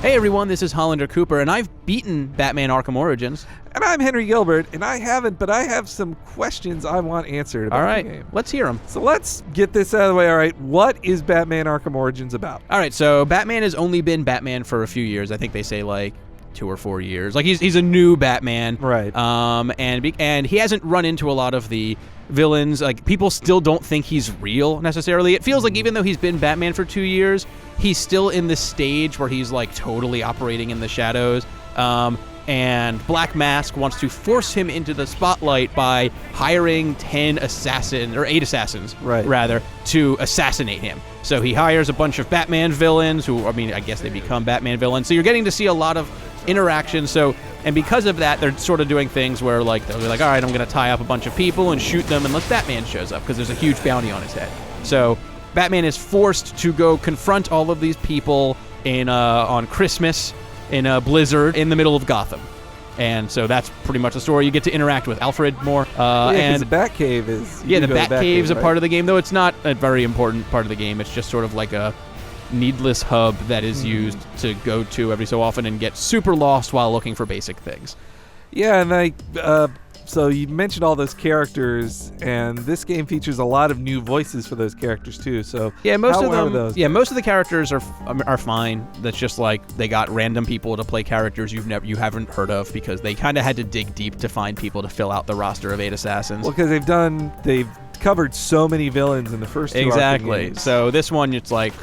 Hey everyone, this is Hollander Cooper, and I've beaten Batman Arkham Origins. And I'm Henry Gilbert, and I haven't, but I have some questions I want answered about the game. All right, let's hear them. So let's get this out of the way. All right, what is Batman Arkham Origins about? All right, so Batman has only been Batman for a few years. I think they say like 2 or 4 years. Like he's a new Batman, right? And he hasn't run into a lot of the villains. Like people still don't think he's real necessarily. It feels like even though he's been Batman for 2 years, he's still in this stage where he's like totally operating in the shadows. And Black Mask wants to force him into the spotlight by hiring 8 assassins, rather, to assassinate him. So he hires a bunch of Batman villains who, I guess they become Batman villains. So you're getting to see a lot of interaction. And because of that, they're sort of doing things where like they'll be like, all right, I'm going to tie up a bunch of people and shoot them unless Batman shows up because there's a huge bounty on his head. So Batman is forced to go confront all of these people on Christmas in a blizzard in the middle of Gotham. And so that's pretty much the story. You get to interact with Alfred more. And the Batcave is... Yeah, the Batcave's a part of the game, though it's not a very important part of the game. It's just sort of like a needless hub that is used to go to every so often and get super lost while looking for basic things. Yeah, and so you mentioned all those characters, and this game features a lot of new voices for those characters too. So yeah, most of them. Those? Yeah, most of the characters are fine. That's just like they got random people to play characters you haven't heard of because they kind of had to dig deep to find people to fill out the roster of 8 assassins. Well, because they've covered so many villains in the first 2 exactly. games. So this one, it's like,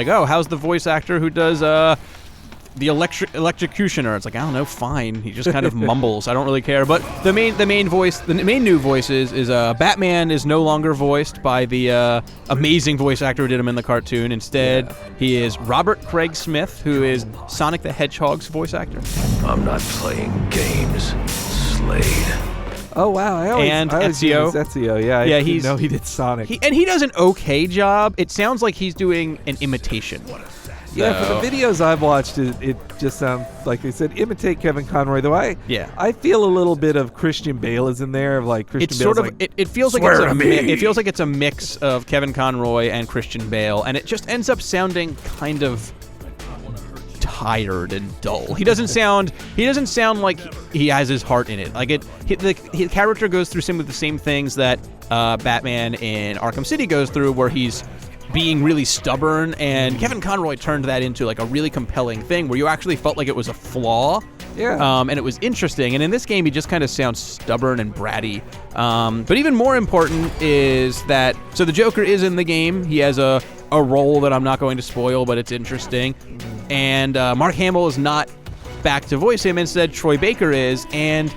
oh, how's the voice actor who does the electrocutioner? It's like, I don't know, fine. He just kind of mumbles. I don't really care. But the main new voices is Batman is no longer voiced by the amazing voice actor who did him in the cartoon. Instead, he is Robert Craig Smith, who is Sonic the Hedgehog's voice actor. I'm not playing games, Slade. Oh wow! I always Ezio. Ezio, yeah. He did Sonic. He does an okay job. It sounds like he's doing an imitation. Yeah, for the videos I've watched, it just sounds like they said imitate Kevin Conroy. Though I feel a little bit of Christian Bale is in there. Of like Christian Bale. It feels like it's a mix of Kevin Conroy and Christian Bale, and it just ends up sounding kind of tired and dull. He doesn't sound like he has his heart in it. Like the character goes through some of the same things that Batman in Arkham City goes through, where he's being really stubborn, and Kevin Conroy turned that into like a really compelling thing where you actually felt like it was a flaw. Yeah. And it was interesting. And in this game, he just kind of sounds stubborn and bratty. But even more important is that, so the Joker is in the game. He has a role that I'm not going to spoil, but it's interesting. And Mark Hamill is not back to voice him. Instead, Troy Baker is. And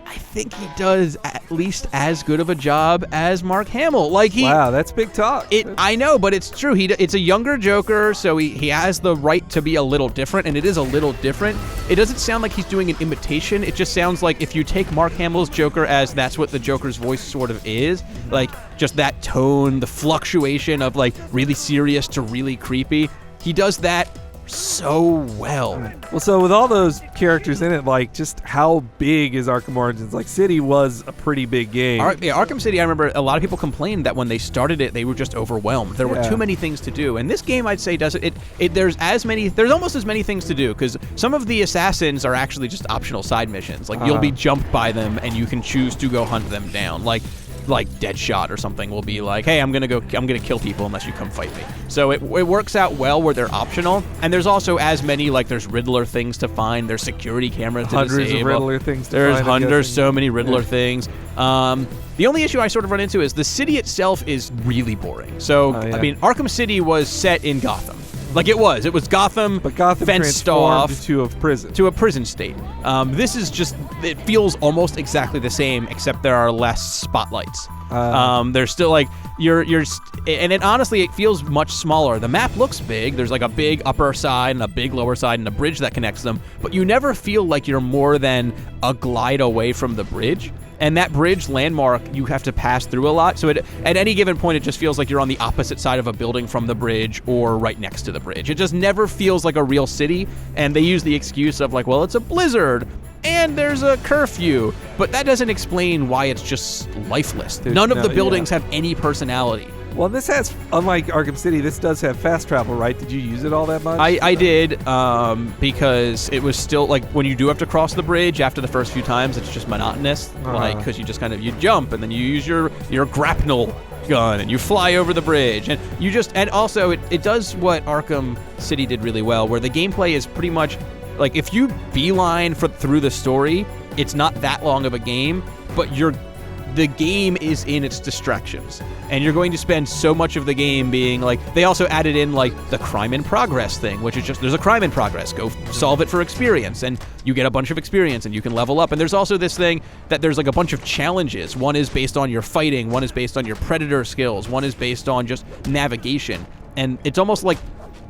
I think he does at least as good of a job as Mark Hamill. Wow, that's big talk. I know, but it's true. It's a younger Joker, so he has the right to be a little different, and it is a little different. It doesn't sound like he's doing an imitation. It just sounds like if you take Mark Hamill's Joker as that's what the Joker's voice sort of is, like just that tone, the fluctuation of like really serious to really creepy, he does that so well. Well, so with all those characters in it, like just how big is Arkham Origins? Like City was a pretty big game. Arkham City, I remember a lot of people complained that when they started it, they were just overwhelmed. There were too many things to do. And this game, I'd say, there's almost as many things to do, because some of the assassins are actually just optional side missions. Like you'll be jumped by them and you can choose to go hunt them down. Like Deadshot or something will be like, hey, I'm gonna kill people unless you come fight me. So it works out well where they're optional, and there's also as many, like there's Riddler things to find, there's security cameras to disable. Hundreds of Riddler things to find. There's so many Riddler things. The only issue I sort of run into is the city itself is really boring. So Arkham City was set in Gotham. Like it was Gotham, but Gotham fenced off to a prison. To a prison state. This is just, it feels almost exactly the same, except there are less spotlights. There's still like and it honestly it feels much smaller. The map looks big. There's like a big upper side and a big lower side and a bridge that connects them, but you never feel like you're more than a glide away from the bridge. And that bridge landmark, you have to pass through a lot. So at any given point, it just feels like you're on the opposite side of a building from the bridge or right next to the bridge. It just never feels like a real city. And they use the excuse of like, well, it's a blizzard and there's a curfew. But that doesn't explain why it's just lifeless. None of the buildings have any personality. Well, this has, unlike Arkham City, this does have fast travel, right? Did you use it all that much? I did, because it was still, like, when you do have to cross the bridge after the first few times, it's just monotonous, like, because you just you jump, and then you use your grapnel gun, and you fly over the bridge, and also, it does what Arkham City did really well, where the gameplay is pretty much, like, if you beeline through the story, it's not that long of a game, but the game is in its distractions, and you're going to spend so much of the game being like, they also added in like the crime in progress thing, which is just, there's a crime in progress, go solve it for experience, and you get a bunch of experience and you can level up. And there's also this thing that there's like a bunch of challenges. One is based on your fighting, one is based on your predator skills, one is based on just navigation, and it's almost like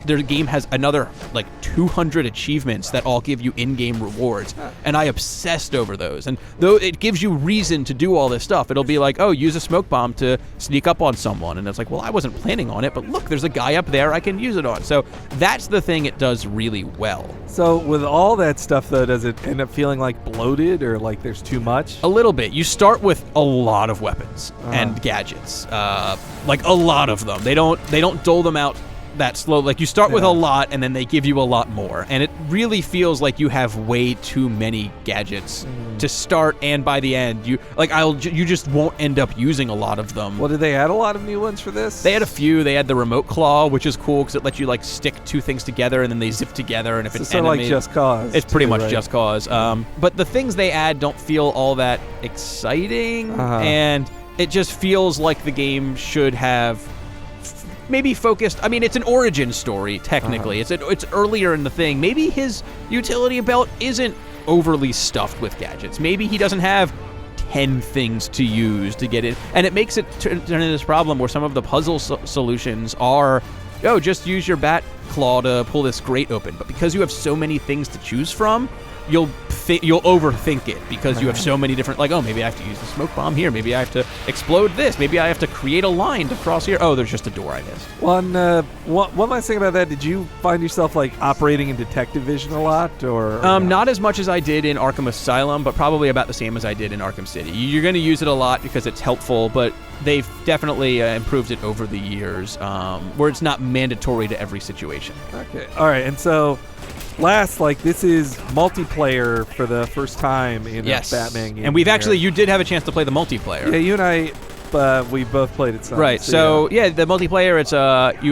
their game has another like 200 achievements that all give you in-game rewards, and I obsessed over those. And though it gives you reason to do all this stuff, it'll be like, oh, use a smoke bomb to sneak up on someone, and it's like, well, I wasn't planning on it, but look, there's a guy up there I can use it on. So that's the thing it does really well. So with all that stuff, though, does it end up feeling like bloated, or like there's too much? A little bit. You start with a lot of weapons and gadgets, like a lot of them. They don't dole them out that slow. Like, you start with a lot, and then they give you a lot more, and it really feels like you have way too many gadgets to start, and by the end you just won't end up using a lot of them. Well, did they add a lot of new ones for this? They had a few. They had the remote claw, which is cool because it lets you like stick two things together and then they zip together, and if it's sort of like Just Cause. It's pretty much Just Cause. But the things they add don't feel all that exciting, and it just feels like the game should have maybe focused. I mean, it's an origin story technically. It's earlier in the thing. Maybe his utility belt isn't overly stuffed with gadgets. Maybe he doesn't have 10 things to use to get it, and it makes it turn into this problem where some of the puzzle solutions are, oh, just use your bat claw to pull this grate open. But because you have so many things to choose from, you'll overthink it because you have so many different, like, oh, maybe I have to use the smoke bomb here, maybe I have to explode this, maybe I have to create a line to cross here. Oh, there's just a door I missed. One last thing about that, did you find yourself like operating in detective vision a lot, or not as much as I did in Arkham Asylum, but probably about the same as I did in Arkham City. You're going to use it a lot because it's helpful, but they've definitely improved it over the years, where it's not mandatory to every situation. Okay, all right, and so last, like, this is multiplayer for the first time in a Batman game. And we've actually, you did have a chance to play the multiplayer. Yeah, you and I, we both played it some. Right, so the multiplayer, it's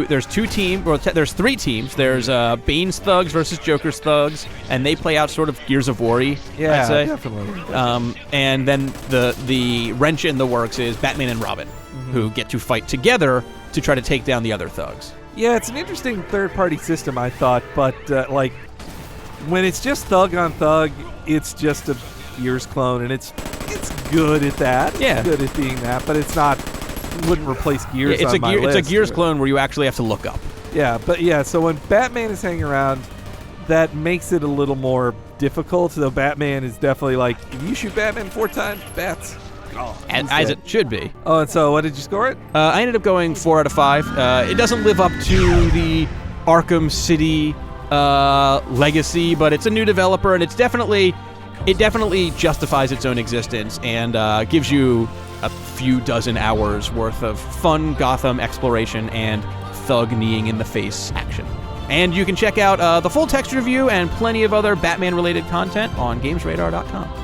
there's two teams, well, there's three teams. There's Bane's thugs versus Joker's thugs, and they play out sort of Gears of War-y, I'd say. Definitely. And then the wrench in the works is Batman and Robin, who get to fight together to try to take down the other thugs. Yeah, it's an interesting third-party system, I thought, but like, when it's just thug on thug, it's just a Gears clone, and it's good at that. Yeah. It's good at being that, but it's not, wouldn't replace Gears on my list. It's a Gears clone where you actually have to look up. Yeah, but so when Batman is hanging around, that makes it a little more difficult, though Batman is definitely like, if you shoot Batman 4 times, bats. Oh, as it should be. Oh, and so what did you score it? I ended up going 4 out of 5. It doesn't live up to the Arkham City legacy, but it's a new developer, and it definitely justifies its own existence and gives you a few dozen hours worth of fun Gotham exploration and thug kneeing in the face action. And you can check out the full text review and plenty of other Batman related content on GamesRadar.com.